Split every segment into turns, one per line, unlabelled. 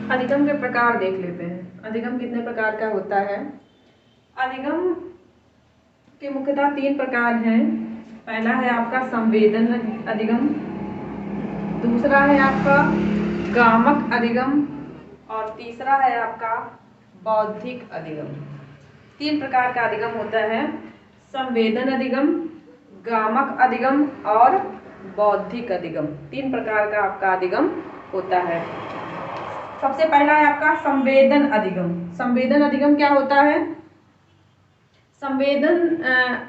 अधिगम के प्रकार देख लेते हैं। अधिगम कितने प्रकार का होता है? अधिगम के मुख्यतः 3 प्रकार हैं। पहला है आपका संवेदन अधिगम, दूसरा है आपका गामक अधिगम और तीसरा है आपका बौद्धिक अधिगम। 3 प्रकार का अधिगम होता है, संवेदन अधिगम, गामक अधिगम और बौद्धिक अधिगम। 3 प्रकार का आपका अधिगम होता है। सबसे पहला है आपका संवेदन अधिगम। संवेदन अधिगम क्या होता है? संवेदन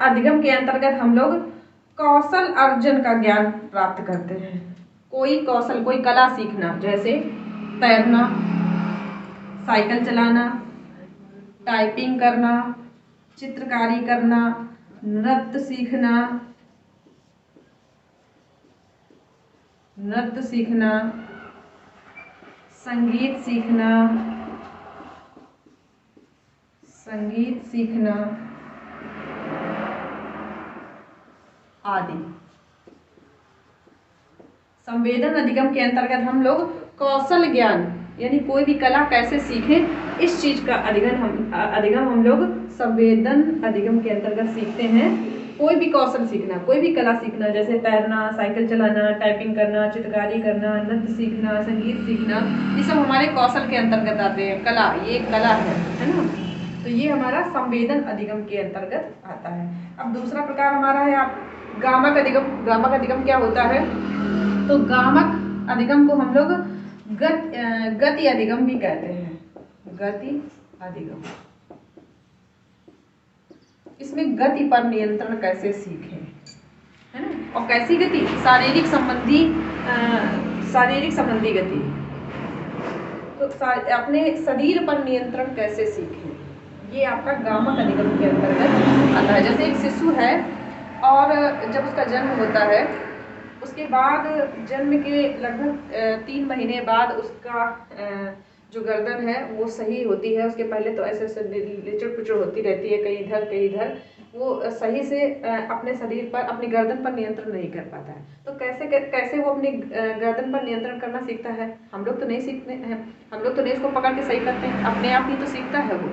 अधिगम के अंतर्गत हम लोग कौशल अर्जन का ज्ञान प्राप्त करते हैं। कोई कौशल, कोई कला सीखना, जैसे तैरना, साइकिल चलाना, टाइपिंग करना, चित्रकारी करना, नृत्य सीखना, संगीत सीखना आदि। संवेदन अधिगम के अंतर्गत हम लोग कौशल ज्ञान यानी कोई भी कला कैसे सीखें, इस चीज का अधिगम हम लोग संवेदन अधिगम के अंतर्गत सीखते हैं। कोई भी कौशल सीखना, कोई भी कला सीखना, जैसे तैरना, साइकिल चलाना, टाइपिंग करना, चित्रकारी करना, नृत्य सीखना, संगीत सीखना, ये सब हमारे कौशल के अंतर्गत आते हैं। कला, ये एक कला है ना? तो ये हमारा संवेदन अधिगम के अंतर्गत आता है। अब दूसरा प्रकार हमारा है आप गामक अधिगम। गामक अधिगम क्या होता है? तो गामक अधिगम को हम लोग गति अधिगम भी कहते हैं। गति अधिगम, इसमें गति पर नियंत्रण कैसे सीखें, है ना? और कैसी गति? शारीरिक संबंधी गति। तो अपने शरीर पर नियंत्रण कैसे सीखें, ये आपका गामक अधिगम के अंतर्गत आता है। जैसे एक शिशु है और जब उसका जन्म होता है, उसके बाद जन्म के लगभग 3 महीने बाद उसका जो गर्दन है वो सही होती है। उसके पहले तो ऐसे लिचड़ पुचड़ होती रहती है, कहीं इधर कहीं इधर। वो सही से अपने शरीर पर, अपनी गर्दन पर नियंत्रण नहीं कर पाता है। तो कैसे वो अपनी गर्दन पर नियंत्रण करना सीखता है? हम लोग तो नहीं सीखते हैं, हम लोग तो नहीं उसको पकड़ के सही करते हैं, अपने आप ही तो सीखता है वो।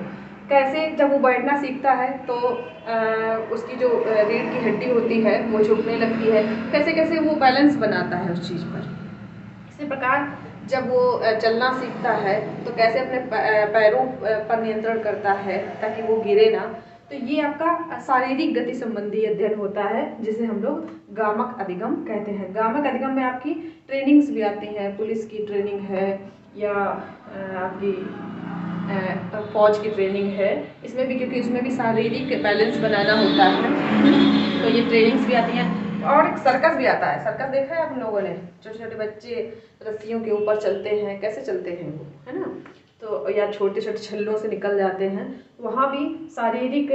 कैसे? जब वो बैठना सीखता है तो उसकी जो रीढ़ की हड्डी होती है वो झुकने लगती है। कैसे कैसे वो बैलेंस बनाता है उस चीज़ पर। इसी प्रकार जब वो चलना सीखता है तो कैसे अपने पैरों पर नियंत्रण करता है ताकि वो गिरे ना। तो ये आपका शारीरिक गति संबंधी अध्ययन होता है, जिसे हम लोग गामक अधिगम कहते हैं। गामक अधिगम में आपकी ट्रेनिंग्स भी आती हैं, पुलिस की ट्रेनिंग है या आपकी फौज की ट्रेनिंग है। इसमें भी, क्योंकि उसमें भी शारीरिक बैलेंस बनाना होता है, तो ये ट्रेनिंग्स भी आती हैं। और एक सर्कस भी आता है। सर्कस देखा है आप लोगों ने? छोटे छोटे बच्चे रस्सियों के ऊपर चलते हैं, कैसे चलते हैं वो, है ना? तो या छोटे छोटे छल्लों से निकल जाते हैं। वहाँ भी शारीरिक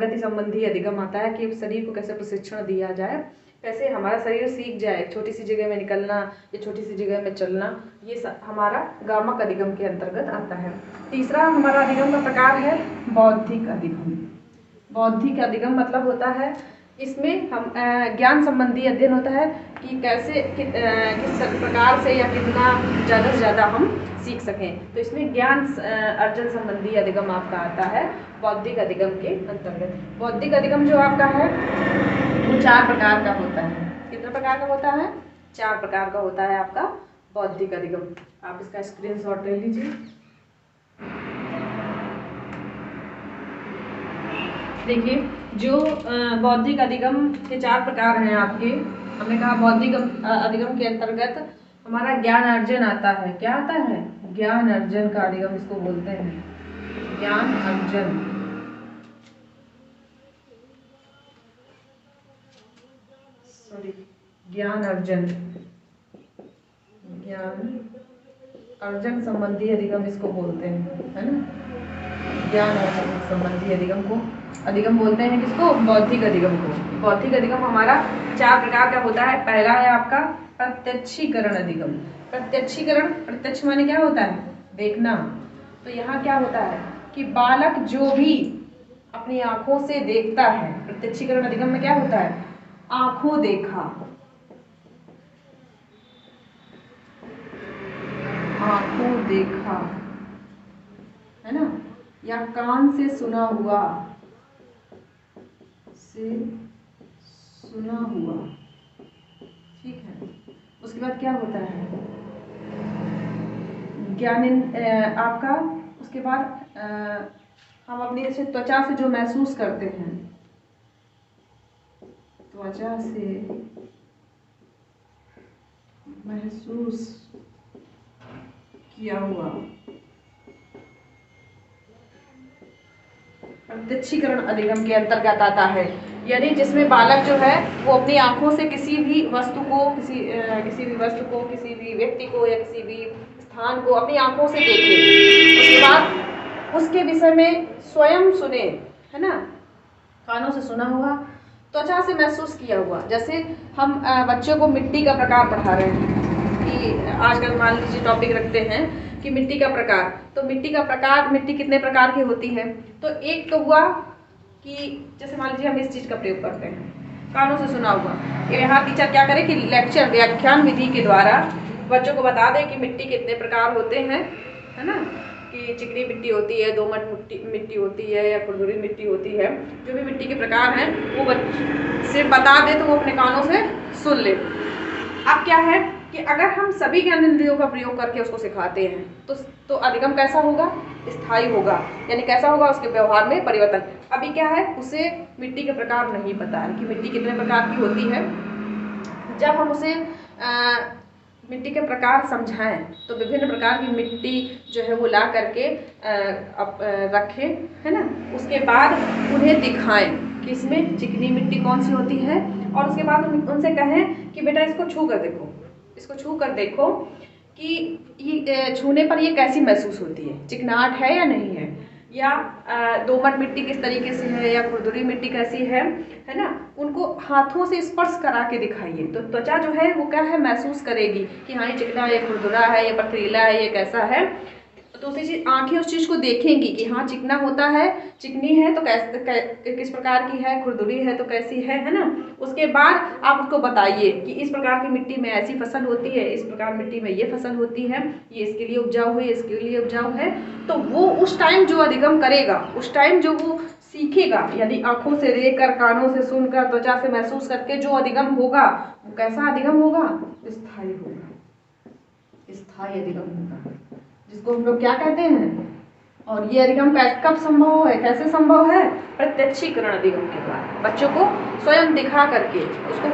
गति संबंधी अधिगम आता है कि शरीर को कैसे प्रशिक्षण दिया जाए, कैसे हमारा शरीर सीख जाए छोटी सी जगह में निकलना या छोटी सी जगह में चलना। ये हमारा गामक अधिगम के अंतर्गत आता है। तीसरा हमारा अधिगम का प्रकार है बौद्धिक अधिगम। बौद्धिक अधिगम मतलब होता है, इसमें हम ज्ञान संबंधी अध्ययन होता है कि कैसे किस प्रकार से या कितना ज़्यादा से ज़्यादा हम सीख सकें। तो इसमें ज्ञान अर्जन संबंधी अधिगम आपका आता है बौद्धिक अधिगम के अंतर्गत। बौद्धिक अधिगम जो आपका है वो 4 प्रकार का होता है। कितने प्रकार का होता है? 4 प्रकार का होता है आपका बौद्धिक अधिगम। आप इसका स्क्रीनशॉट ले लीजिए। देखिए, जो बौद्धिक अधिगम के 4 प्रकार हैं आपके। हमने कहा बौद्धिक अधिगम के अंतर्गत हमारा ज्ञान अर्जन आता है। क्या आता है? ज्ञान अर्जन का अधिगम इसको बोलते हैं, ज्ञान अर्जन। ज्ञान अर्जन संबंधी अधिगम इसको बोलते हैं, है ना? ज्ञान अर्जन संबंधी अधिगम बोलते हैं किसको? बौद्धिक अधिगम को। बौद्धिक अधिगम हमारा 4 प्रकार का होता है। पहला है आपका प्रत्यक्षीकरण अधिगम। प्रत्यक्षीकरण, प्रत्यक्ष माने क्या होता है? देखना। तो यहाँ क्या होता है कि बालक जो भी अपनी आंखों से देखता है, प्रत्यक्षीकरण अधिगम में क्या होता है? आंखों देखा। आंखों देखा, है ना, या कान से सुना हुआ, से सुना हुआ, ठीक है। उसके बाद क्या होता है, ज्ञान आपका, उसके बाद हम अपनी जैसे त्वचा से जो महसूस करते हैं, त्वचा से महसूस किया हुआ, प्रत्यक्षीकरण अधिगम के अंतर्गत आता है। यानी जिसमें बालक जो है वो अपनी आंखों से किसी भी वस्तु को, किसी भी वस्तु को, किसी भी व्यक्ति को या किसी भी स्थान को अपनी आंखों से देखे, उसके बाद उसके विषय में स्वयं सुने, है ना, कानों से सुना हुआ, त्वचा से महसूस किया हुआ। जैसे हम बच्चों को मिट्टी का प्रकार पढ़ा रहे हैं कि आजकल मान लीजिए टॉपिक रखते हैं कि मिट्टी का प्रकार, तो मिट्टी का प्रकार, मिट्टी कितने प्रकार की होती है, तो एक तो हुआ कि जैसे मान लीजिए हम इस चीज़ का प्रयोग करते हैं, कानों से सुना हुआ। यहाँ टीचर क्या करे कि लेक्चर, व्याख्यान विधि के द्वारा बच्चों को बता दें कि मिट्टी कितने प्रकार होते हैं, है ना, कि चिकनी मिट्टी होती है, दोमट मिट्टी होती है या खुरदुरी मिट्टी होती है, जो भी मिट्टी के प्रकार हैं वो बच्चे से बता दे तो वो अपने कानों से सुन ले। अब क्या है कि अगर हम सभी ज्ञानेंद्रियों का प्रयोग करके उसको सिखाते हैं तो अधिगम कैसा होगा, स्थायी होगा, यानी कैसा होगा, उसके व्यवहार में परिवर्तन। अभी क्या है, उसे मिट्टी के प्रकार नहीं पता है कि मिट्टी कितने प्रकार की होती है। जब हम उसे मिट्टी के प्रकार समझाएं तो विभिन्न प्रकार की मिट्टी जो है वो ला करके रखें, है ना, उसके बाद उन्हें दिखाएं कि इसमें चिकनी मिट्टी कौन सी होती है, और उसके बाद उनसे कहें कि बेटा इसको छू कर देखो, इसको छू कर देखो कि ये छूने पर ये कैसी महसूस होती है, चिकनाहट है या नहीं है, या दोमट मिट्टी किस तरीके से है, या खुरदुरी मिट्टी कैसी है ना, उनको हाथों से स्पर्श करा के दिखाइए। तो त्वचा जो है वो क्या है, महसूस करेगी कि हाँ ये चिकना है, ये खुरदुरा है, ये पथरीला है, ये कैसा है। तो दूसरी चीज़, आंखें उस चीज़ को देखेंगी कि हाँ चिकना होता है, चिकनी है तो किस प्रकार की है, खुरदुरी है तो कैसी है ना। उसके बाद आप उसको बताइए कि इस प्रकार की मिट्टी में ऐसी फसल होती है, इस प्रकार मिट्टी में ये फसल होती है, ये इसके लिए उपजाऊ है, इसके लिए उपजाऊ है। तो वो उस टाइम जो अधिगम करेगा, उस टाइम जो वो सीखेगा, यानी आंखों से देखकर, कानों से सुनकर, त्वचा से महसूस करके जो अधिगम होगा, वो कैसा अधिगम होगा, स्थायी होगा, स्थायी अधिगम होगा, जिसको हम लोग क्या कहते हैं। और ये अधिगम कब संभव है, कैसे संभव है, प्रत्यक्षीकरण अधिगम के द्वारा। बच्चों को स्वयं दिखा करके, उसको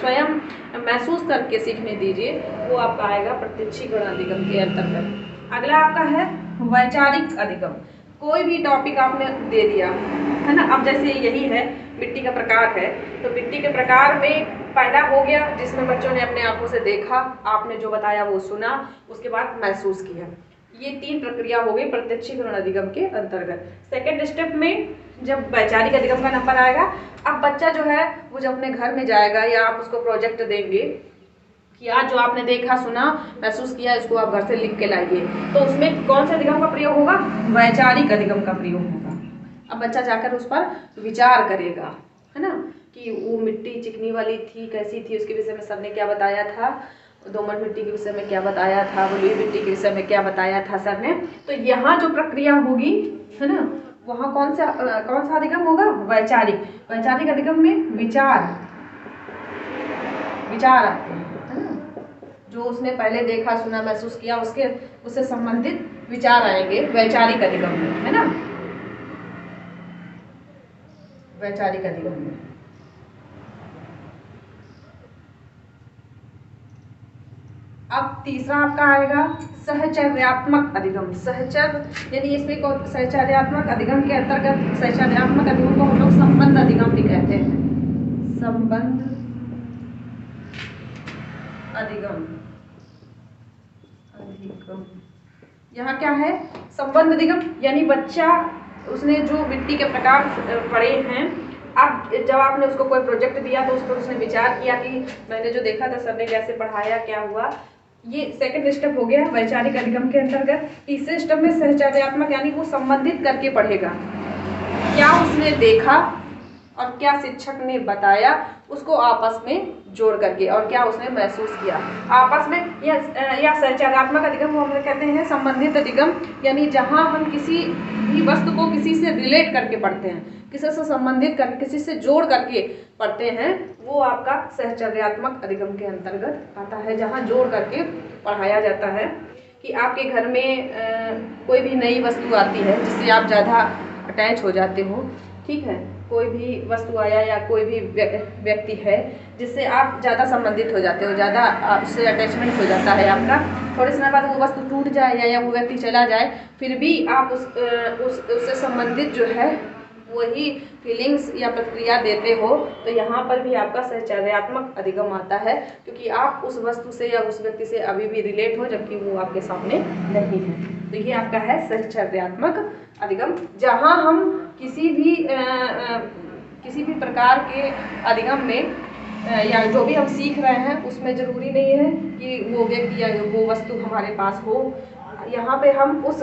स्वयं महसूस करके सीखने दीजिए, वो आपका आएगा प्रत्यक्षीकरण अधिगम के अंतर्गत। अगला आपका है वैचारिक अधिगम। कोई भी टॉपिक आपने दे दिया, है ना, अब जैसे यही है मिट्टी का प्रकार है, तो मिट्टी के प्रकार में पहला हो गया जिसमें बच्चों ने अपने आंखों से देखा, आपने जो बताया वो सुना, उसके बाद महसूस किया। ये 3 प्रक्रिया हो गई प्रत्यक्षीकरण अधिगम के अंतर्गत। सेकेंड स्टेप में जब वैचारिक अधिगम का नंबर आएगा, अब बच्चा जो है वो जब अपने घर में जाएगा या आप उसको प्रोजेक्ट देंगे कि आज जो आपने देखा, सुना, महसूस किया, इसको आप घर से लिख के लाइए, तो उसमें कौन से अधिगम का प्रयोग होगा, वैचारिक अधिगम का प्रयोग होगा। अब बच्चा जाकर उस पर विचार करेगा, है ना, कि वो मिट्टी चिकनी वाली थी, कैसी थी, उसके विषय में सर ने क्या बताया था, दोमट मिट्टी के विषय में क्या बताया था, बलुई मिट्टी के विषय में क्या बताया था सर ने। तो यहाँ जो प्रक्रिया होगी, है ना, वहाँ कौन सा अधिगम होगा, वैचारिक। वैचारिक अधिगम में विचार आते हैं, है ना, जो उसने पहले देखा, सुना, महसूस किया, उससे संबंधित विचार आएंगे वैचारिक अधिगम में, है ना, वैचारिक अधिगम में। अब तीसरा आपका आएगा सहचर्यात्मक अधिगम। सहचर यानी इसमें सहचर्यात्मक अधिगम के अंतर्गत, सहचर्यात्मक अधिगम को हम लोग संबंध अधिगम भी कहते हैं, संबंध अधिगम। यहाँ क्या है, संबंध अधिगम, यानी बच्चा, उसने जो मिट्टी के प्रकार पढ़े हैं, अब जब आपने उसको कोई प्रोजेक्ट दिया तो उस पर उसने विचार किया कि मैंने जो देखा था सर ने कैसे पढ़ाया, क्या हुआ। ये सेकंड स्टेप हो गया वैचारिक अधिगम के अंतर्गत। तीसरे स्टेप में सहचर्यात्मक, यानी वो संबंधित करके पढ़ेगा, क्या उसने देखा और क्या शिक्षक ने बताया, उसको आपस में जोड़ करके, और क्या उसने महसूस किया आपस में, या सहचार्यात्मक अधिगम को हम कहते हैं संबंधित अधिगम, यानी जहाँ हम किसी भी वस्तु को किसी से रिलेट करके पढ़ते हैं, किसी से संबंधित करके, किसी से जोड़ करके पढ़ते हैं, वो आपका सहचर्यात्मक अधिगम के अंतर्गत आता है, जहाँ जोड़ करके पढ़ाया जाता है। कि आपके घर में कोई भी नई वस्तु आती है जिससे आप ज़्यादा अटैच हो जाते हो, ठीक है, कोई भी वस्तु आया या कोई भी व्यक्ति है जिससे आप ज़्यादा संबंधित हो जाते हो, ज़्यादा उससे अटैचमेंट हो जाता है आपका, थोड़े समय बाद वो वस्तु टूट जाए या वो व्यक्ति चला जाए, फिर भी आप उससे संबंधित जो है वही फीलिंग्स या प्रतिक्रिया देते हो, तो यहाँ पर भी आपका सहचर्यात्मक अधिगम आता है, क्योंकि आप उस वस्तु से या उस व्यक्ति से अभी भी रिलेट हो जबकि वो आपके सामने नहीं है। तो ये आपका है सहचर्यात्मक अधिगम, जहाँ हम किसी भी प्रकार के अधिगम में या जो भी हम सीख रहे हैं उसमें ज़रूरी नहीं है कि वो व्यक्ति या वो वस्तु हमारे पास हो। यहाँ पे हम उस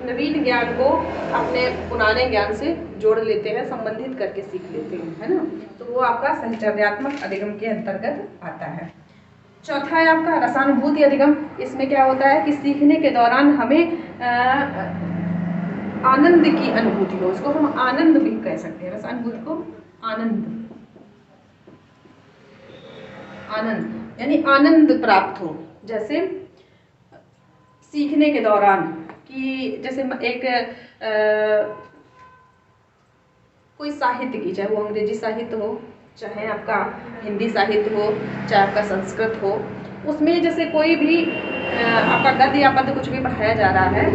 नवीन ज्ञान को अपने पुराने ज्ञान से जोड़ लेते हैं, संबंधित करके सीख लेते हैं, है ना। तो वो आपका सहचर्यात्मक अधिगम के अंतर्गत आता है। चौथा है आपका रसानुभूति अधिगम। इसमें क्या होता है कि सीखने के दौरान हमें आनंद की अनुभूति हो, इसको हम आनंद भी कह सकते हैं, रसानुभूति को आनंद यानी आनंद प्राप्त हो। जैसे सीखने के दौरान कि जैसे एक कोई साहित्य की, चाहे वो अंग्रेजी साहित्य हो, चाहे आपका हिंदी साहित्य हो, चाहे आपका संस्कृत हो, उसमें जैसे कोई भी आपका गद्य या पद्य कुछ भी पढ़ाया जा रहा है,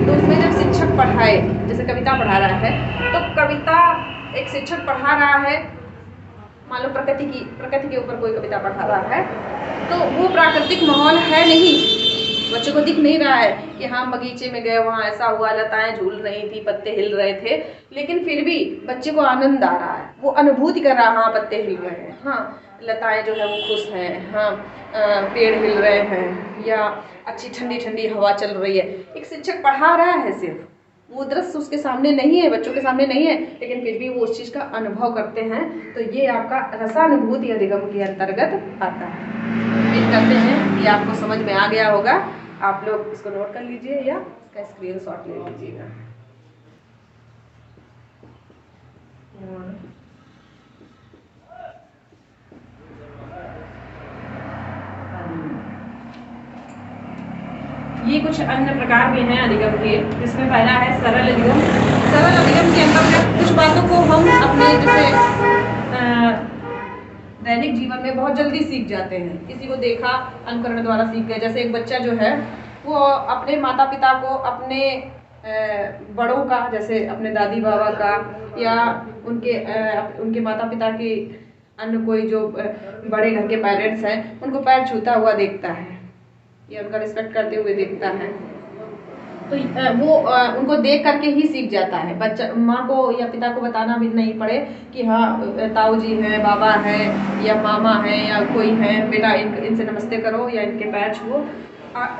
तो उसमें जब शिक्षक पढ़ाए, जैसे कविता पढ़ा रहा है, तो कविता एक शिक्षक पढ़ा रहा है, मान लो प्रकृति के ऊपर कोई कविता पढ़ा रहा है, तो वो प्राकृतिक माहौल है नहीं, बच्चों को दिख नहीं रहा है कि हाँ बगीचे में गए, वहाँ ऐसा हुआ, लताएं झूल रही थी, पत्ते हिल रहे थे, लेकिन फिर भी बच्चे को आनंद आ रहा है, वो अनुभूति कर रहा है, हाँ पत्ते हिल रहे हैं, हाँ लताएं जो है वो खुश हैं, हाँ पेड़ हिल रहे हैं, या अच्छी ठंडी ठंडी हवा चल रही है। एक शिक्षक पढ़ा रहा है, सिर्फ वो दृश्य उसके सामने नहीं है, बच्चों के सामने नहीं है, लेकिन फिर भी वो उस चीज़ का अनुभव करते हैं, तो ये आपका रसानुभूति अधिगम के अंतर्गत आता है। उम्मीद करते हैं कि आपको समझ में आ गया होगा। आप लोग इसको नोट कर लीजिए या इसका स्क्रीनशॉट ले लीजिएगा। ये कुछ अन्य प्रकार के हैं अधिगम के, जिसमें पहला है सरल अधिगम। सरल अधिगम के अंतर्गत कुछ बातों को हम अपने जैसे दैनिक जीवन में बहुत जल्दी सीख जाते हैं, किसी को देखा अनुकरण द्वारा सीख गए। जैसे एक बच्चा जो है वो अपने माता पिता को, अपने बड़ों का, जैसे अपने दादी बाबा का, या उनके माता पिता के अन्य कोई जो बड़े घर के पेरेंट्स हैं, उनको पैर छूता हुआ देखता है या उनका रिस्पेक्ट करते हुए देखता है, तो वो उनको देख करके ही सीख जाता है। बच्चा माँ को या पिता को बताना भी नहीं पड़े कि हाँ ताऊ जी हैं, बाबा हैं, या मामा हैं, या कोई है, बेटा इनसे नमस्ते करो या इनके पैर छुओ,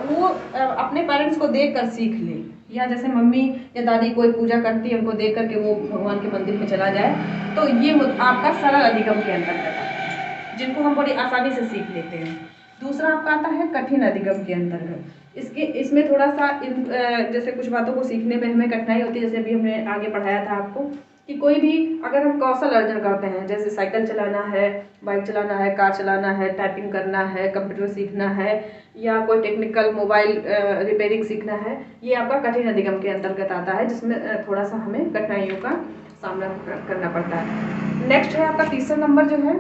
वो अपने पेरेंट्स को देख कर सीख ले। या जैसे मम्मी या दादी कोई पूजा करती है, उनको देख करके वो भगवान के मंदिर में चला जाए, तो ये आपका सरल अधिगम के अंतर्गत आता है, जिनको हम बड़ी आसानी से सीख लेते हैं। दूसरा आपका आता है कठिन अधिगम के अंतर्गत। इसमें थोड़ा सा जैसे कुछ बातों को सीखने में हमें कठिनाई होती है, जैसे अभी हमने आगे पढ़ाया था आपको कि कोई भी अगर हम कौशल अर्जन करते हैं, जैसे साइकिल चलाना है, बाइक चलाना है, कार चलाना है, टाइपिंग करना है, कंप्यूटर सीखना है, या कोई टेक्निकल मोबाइल रिपेयरिंग सीखना है, ये आपका कठिन अधिगम के अंतर्गत आता है, जिसमें थोड़ा सा हमें कठिनाइयों का सामना करना पड़ता है। नेक्स्ट है आपका तीसरा नंबर जो है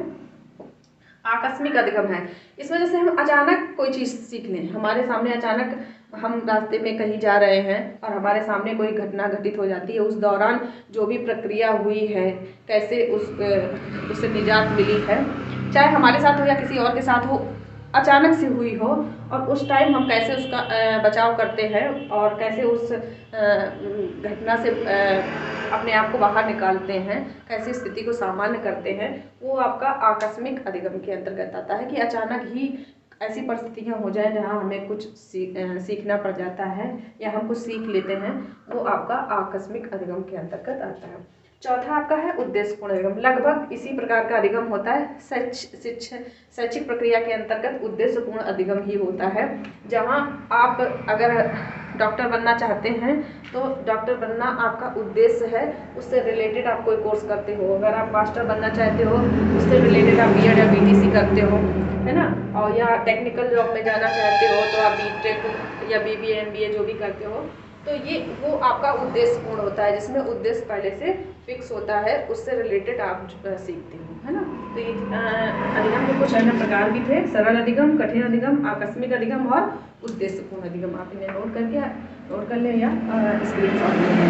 आकस्मिक अधिगम है। इसमें जैसे हम अचानक कोई चीज़ सीख लें, हमारे सामने अचानक हम रास्ते में कहीं जा रहे हैं और हमारे सामने कोई घटना घटित हो जाती है, उस दौरान जो भी प्रक्रिया हुई है, कैसे उससे निजात मिली है, चाहे हमारे साथ हो या किसी और के साथ हो, अचानक से हुई हो, और उस टाइम हम कैसे उसका बचाव करते हैं और कैसे उस घटना से अपने आप को बाहर निकालते हैं, कैसे स्थिति को सामान्य करते हैं, वो आपका आकस्मिक अधिगम के अंतर्गत आता है। कि अचानक ही ऐसी परिस्थितियाँ हो जाए जहाँ हमें कुछ सीखना पड़ जाता है या हम कुछ सीख लेते हैं, वो आपका आकस्मिक अधिगम के अंतर्गत आता है। चौथा आपका है उद्देश्यपूर्ण अधिगम। लगभग इसी प्रकार का अधिगम होता है। शैक्षिक प्रक्रिया के अंतर्गत उद्देश्यपूर्ण अधिगम ही होता है, जहाँ आप अगर डॉक्टर बनना चाहते हैं तो डॉक्टर बनना आपका उद्देश्य है, उससे रिलेटेड आप कोई कोर्स करते हो। अगर आप मास्टर बनना चाहते हो, उससे रिलेटेड आप बीएड या बीटीसी करते हो, है ना। और या टेक्निकल जॉब में जाना चाहते हो तो आप बीटेक या बीबीए एमबीए जो भी करते हो, तो ये वो आपका उद्देश्यपूर्ण होता है, जिसमें उद्देश्य पहले से फिक्स होता है, उससे रिलेटेड आप सीखते हो, है ना। तो ये अधिगम के कुछ अन्य प्रकार भी थे: सरल अधिगम, कठिन अधिगम, आकस्मिक अधिगम और उद्देश्यपूर्ण अधिगम। आप इन्हें नोट कर लें या स्क्रीनशॉट ले लें।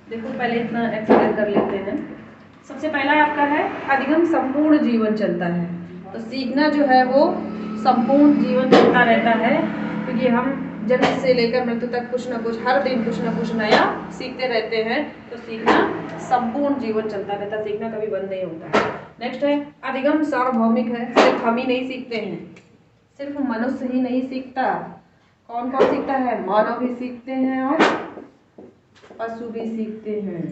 देखो पहले इतना एक्सप्लेन कर लेते हैं। सबसे पहला आपका है अधिगम संपूर्ण जीवन चलता है। तो सीखना जो है वो संपूर्ण जीवन चलता रहता है, क्योंकि हम जन्म से लेकर मृत्यु तक कुछ ना कुछ, हर दिन कुछ ना कुछ नया सीखते रहते हैं। तो सीखना संपूर्ण जीवन चलता रहता है, सीखना कभी बंद नहीं होता है। नेक्स्ट है अधिगम सार्वभौमिक है। सिर्फ हम ही नहीं सीखते हैं, सिर्फ मनुष्य ही नहीं सीखता। कौन कौन सीखता है? मानव भी सीखते हैं और पशु भी सीखते हैं,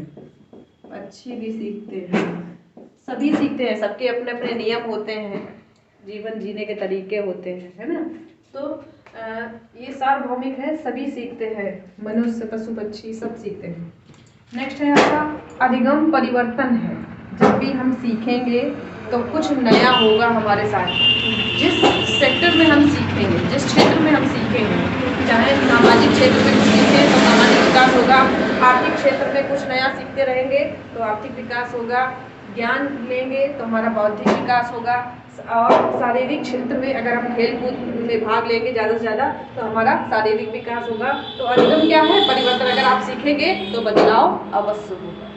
पक्षी भी सीखते हैं, सभी सीखते हैं। सबके अपने अपने नियम होते हैं, जीवन जीने के तरीके होते हैं, है ना। तो ये सार्वभौमिक है, सभी सीखते हैं, मनुष्य पशु पक्षी सब सीखते हैं। नेक्स्ट है आपका अधिगम परिवर्तन है। जब भी हम सीखेंगे तो कुछ नया होगा हमारे साथ। जिस सेक्टर में हम सीखेंगे, जिस क्षेत्र में हम सीखेंगे, चाहे सामाजिक क्षेत्र में सीखें तो सामाजिक विकास होगा, आर्थिक क्षेत्र में कुछ नया सीखते रहेंगे तो आर्थिक विकास होगा, ज्ञान लेंगे तो हमारा बौद्धिक विकास होगा, और शारीरिक क्षेत्र में अगर हम खेल कूद में भाग लेंगे ज़्यादा से ज़्यादा तो हमारा शारीरिक विकास होगा। तो अधिगम क्या है? परिवर्तन। अगर आप सीखेंगे तो बदलाव अवश्य होगा।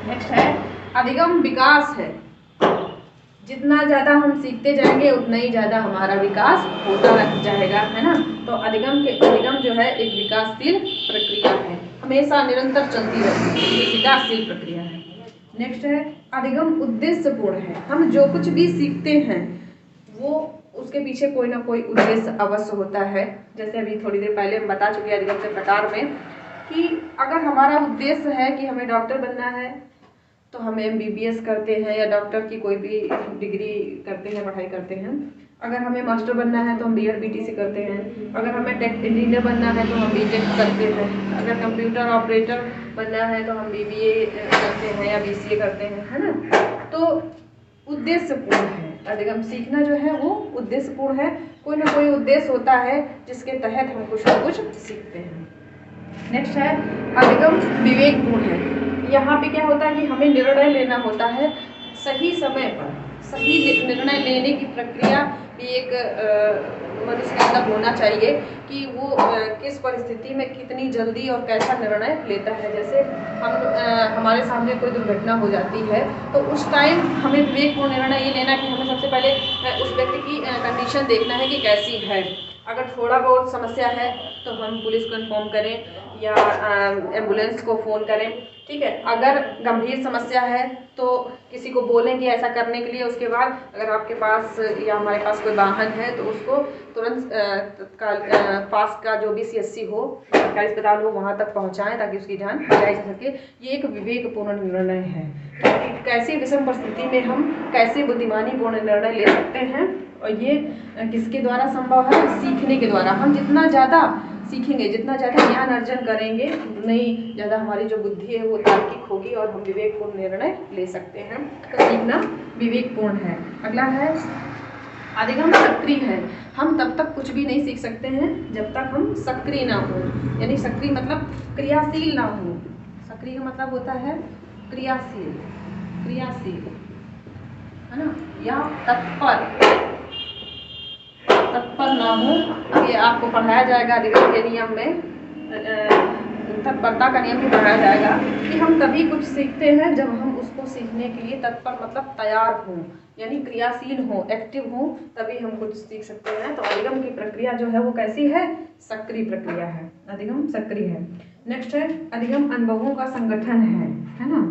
नेक्स्ट है अधिगम विकास है। जितना ज़्यादा हम सीखते जाएंगे उतना ही ज़्यादा हमारा विकास होता जाएगा, है ना। तो अधिगम जो है एक विकासशील प्रक्रिया है, हमेशा निरंतर चलती रहती है, ये विकासशील प्रक्रिया है। नेक्स्ट है अधिगम उद्देश्यपूर्ण है। हम जो कुछ भी सीखते हैं वो उसके पीछे कोई ना कोई उद्देश्य अवश्य होता है। जैसे अभी थोड़ी देर पहले हम बता चुके हैं अधिगम के प्रकार में कि अगर हमारा उद्देश्य है कि हमें डॉक्टर बनना है तो हम MBBS करते हैं या डॉक्टर की कोई भी डिग्री करते हैं, पढ़ाई करते हैं। अगर हमें मास्टर बनना है तो हम BEd BTC करते हैं। अगर हमें टेक इंजीनियर बनना है तो हम BTech करते हैं। अगर कंप्यूटर ऑपरेटर बनना है तो हम BBA करते हैं या BCA करते हैं, है ना। तो उद्देश्यपूर्ण है अधिगम। सीखना जो है वो उद्देश्यपूर्ण है, कोई ना कोई उद्देश्य होता है जिसके तहत हम कुछ ना कुछ सीखते हैं। नेक्स्ट है अधिगम विवेकपूर्ण है। यहाँ पे क्या होता है कि हमें निर्णय लेना होता है सही समय पर। सही निर्णय लेने की प्रक्रिया भी एक मनुष्य के अंदर होना चाहिए कि वो किस परिस्थिति में कितनी जल्दी और कैसा निर्णय लेता है। जैसे हमारे सामने कोई दुर्घटना हो जाती है तो उस टाइम हमें विवेकपूर्ण निर्णय ये लेना कि हमें सबसे पहले उस व्यक्ति की कंडीशन देखना है कि कैसी है। अगर थोड़ा बहुत समस्या है तो हम पुलिस को इन्फॉर्म करें या एम्बुलेंस को फ़ोन करें, ठीक है। अगर गंभीर समस्या है तो किसी को बोलें कि ऐसा करने के लिए। उसके बाद अगर आपके पास या हमारे पास कोई वाहन है तो उसको तुरंत तत्काल पास का जो भी CSC हो, सरकारी अस्पताल हो, वहाँ तक पहुँचाएं ताकि उसकी जान बचाई जा सके। ये एक विवेकपूर्ण निर्णय है कि कैसी विषम परिस्थिति में हम कैसे बुद्धिमानीपूर्ण निर्णय ले सकते हैं। और ये किसके द्वारा संभव है? सीखने के द्वारा। हम जितना ज़्यादा सीखेंगे, जितना ज़्यादा ज्ञान अर्जन करेंगे, उतना ही ज़्यादा हमारी जो बुद्धि है वो तार्किक होगी और हम विवेकपूर्ण निर्णय ले सकते हैं। तो सीखना विवेकपूर्ण है। अगला है अधिगम सक्रिय है। हम तब तक कुछ भी नहीं सीख सकते हैं जब तक हम सक्रिय ना हो। यानी सक्रिय मतलब क्रियाशील ना हो। सक्रिय का मतलब होता है क्रियाशील, क्रियाशील, है ना, या तत्पर ना हो। ये आपको पढ़ाया जाएगा अधिगम के नियम में, तत्परता का नियम भी पढ़ाया जाएगा कि हम तभी कुछ सीखते हैं जब हम उसको सीखने के लिए तत्पर मतलब तैयार हों, यानी क्रियाशील हों, एक्टिव हों, तभी हम कुछ सीख सकते हैं। तो अधिगम की प्रक्रिया जो है वो कैसी है? सक्रिय प्रक्रिया है। अधिगम सक्रिय है। नेक्स्ट है अधिगम अनुभवों का संगठन है ना।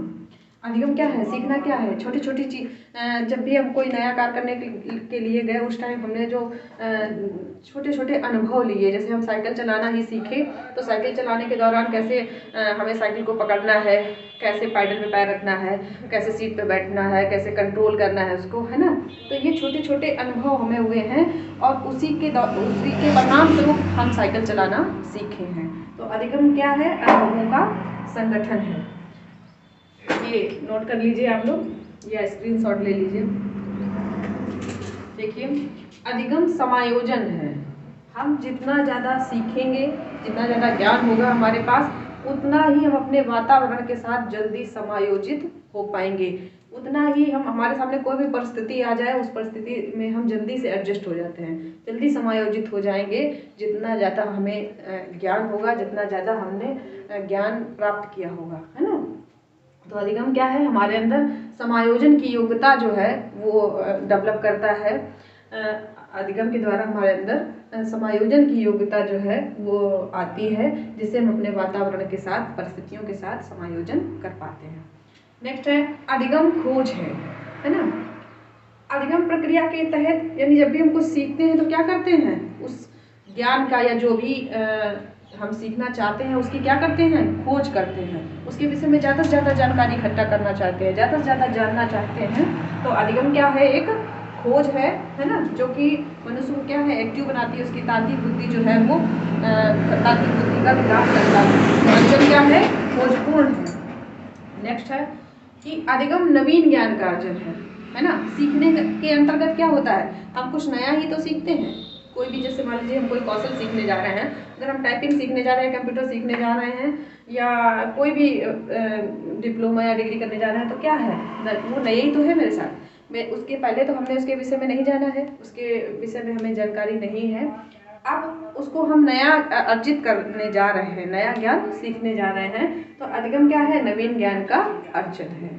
अधिगम क्या है, सीखना क्या है, छोटी छोटी चीज। जब भी हम कोई नया कार्य करने के लिए गए, उस टाइम हमने जो छोटे छोटे अनुभव लिए, जैसे हम साइकिल चलाना ही सीखे, तो साइकिल चलाने के दौरान कैसे हमें साइकिल को पकड़ना है, कैसे पैडल पे पैर रखना है, कैसे सीट पे बैठना है, कैसे कंट्रोल करना है उसको, है ना। तो ये छोटे छोटे अनुभव हमें हुए हैं और उसी के परिणाम स्वरूप हम साइकिल चलाना सीखे हैं। तो अधिगम क्या है, अनुभवों का संगठन है। ये नोट कर लीजिए आप लोग या स्क्रीनशॉट ले लीजिए। देखिए, अधिगम समायोजन है। हम जितना ज़्यादा सीखेंगे, जितना ज़्यादा ज्ञान होगा हमारे पास, उतना ही हम अपने वातावरण के साथ जल्दी समायोजित हो पाएंगे, उतना ही हम, हमारे सामने कोई भी परिस्थिति आ जाए, उस परिस्थिति में हम जल्दी से एडजस्ट हो जाते हैं, जल्दी समायोजित हो जाएंगे। जितना ज़्यादा हमें ज्ञान होगा, जितना ज़्यादा हमने ज्ञान प्राप्त किया होगा, है ना। तो अधिगम क्या है, हमारे अंदर समायोजन की योग्यता जो है वो डेवलप करता है। अधिगम के द्वारा हमारे अंदर समायोजन की योग्यता जो है वो आती है, जिससे हम अपने वातावरण के साथ, परिस्थितियों के साथ समायोजन कर पाते हैं। नेक्स्ट है अधिगम खोज है ना। अधिगम प्रक्रिया के तहत, यानी जब भी हम कुछ सीखते हैं तो क्या करते हैं, उस ज्ञान का या जो भी हम सीखना चाहते हैं उसकी क्या करते हैं, खोज करते हैं, उसके विषय में ज़्यादा से ज़्यादा जानकारी इकट्ठा करना चाहते हैं, ज़्यादा से ज़्यादा जानना चाहते हैं। तो अधिगम क्या है, एक खोज है ना, जो कि मनुष्य को क्या है, एक्टिव बनाती है, उसकी तार्किक बुद्धि जो है वो तार्किक बुद्धि का विकास करता है। तो अधिगम क्या है, खोजपूर्ण है। नेक्स्ट है कि अधिगम नवीन ज्ञान का अर्जन है ना। सीखने के अंतर्गत क्या होता है, हम कुछ नया ही तो सीखते हैं। कोई भी, जैसे मान लीजिए हम कोई कौशल सीखने जा रहे हैं, अगर हम टाइपिंग सीखने जा रहे हैं, कंप्यूटर सीखने जा रहे हैं, या कोई भी डिप्लोमा या डिग्री करने जा रहे हैं, तो क्या है, वो नया ही तो है मेरे साथ। मैं उसके पहले तो हमने उसके विषय में नहीं जाना है, उसके विषय में हमें जानकारी नहीं है। अब उसको हम नया अर्जित करने जा रहे हैं, नया ज्ञान सीखने जा रहे हैं। तो अधिगम क्या है, नवीन ज्ञान का अर्जन है।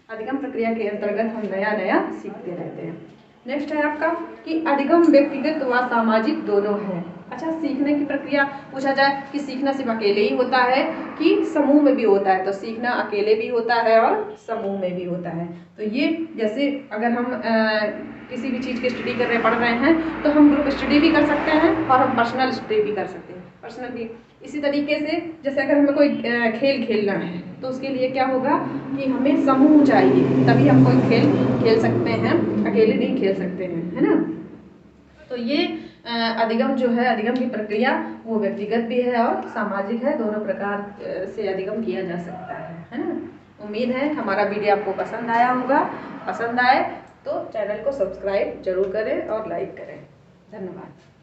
अधिगम प्रक्रिया के अंतर्गत हम नया नया सीखते रहते हैं। नेक्स्ट है आपका कि अधिगम व्यक्तिगत व सामाजिक दोनों है। अच्छा, सीखने की प्रक्रिया पूछा जाए कि सीखना सिर्फ अकेले ही होता है कि समूह में भी होता है, तो सीखना अकेले भी होता है और समूह में भी होता है। तो ये, जैसे अगर हम किसी भी चीज़ की स्टडी कर रहे, पढ़ रहे हैं, तो हम ग्रुप स्टडी भी कर सकते हैं और हम पर्सनल स्टडी भी कर सकते हैं, पर्सनल भी। इसी तरीके से जैसे अगर हमें कोई खेल खेलना है, तो उसके लिए क्या होगा कि हमें समूह चाहिए, तभी हम कोई खेल खेल सकते हैं, अकेले नहीं खेल सकते हैं, है ना। तो ये अधिगम जो है, अधिगम की प्रक्रिया वो व्यक्तिगत भी है और सामाजिक है, दोनों प्रकार से अधिगम किया जा सकता है ना। उम्मीद है हमारा वीडियो आपको पसंद आया होगा। पसंद आए तो चैनल को सब्सक्राइब जरूर करें और लाइक करें। धन्यवाद।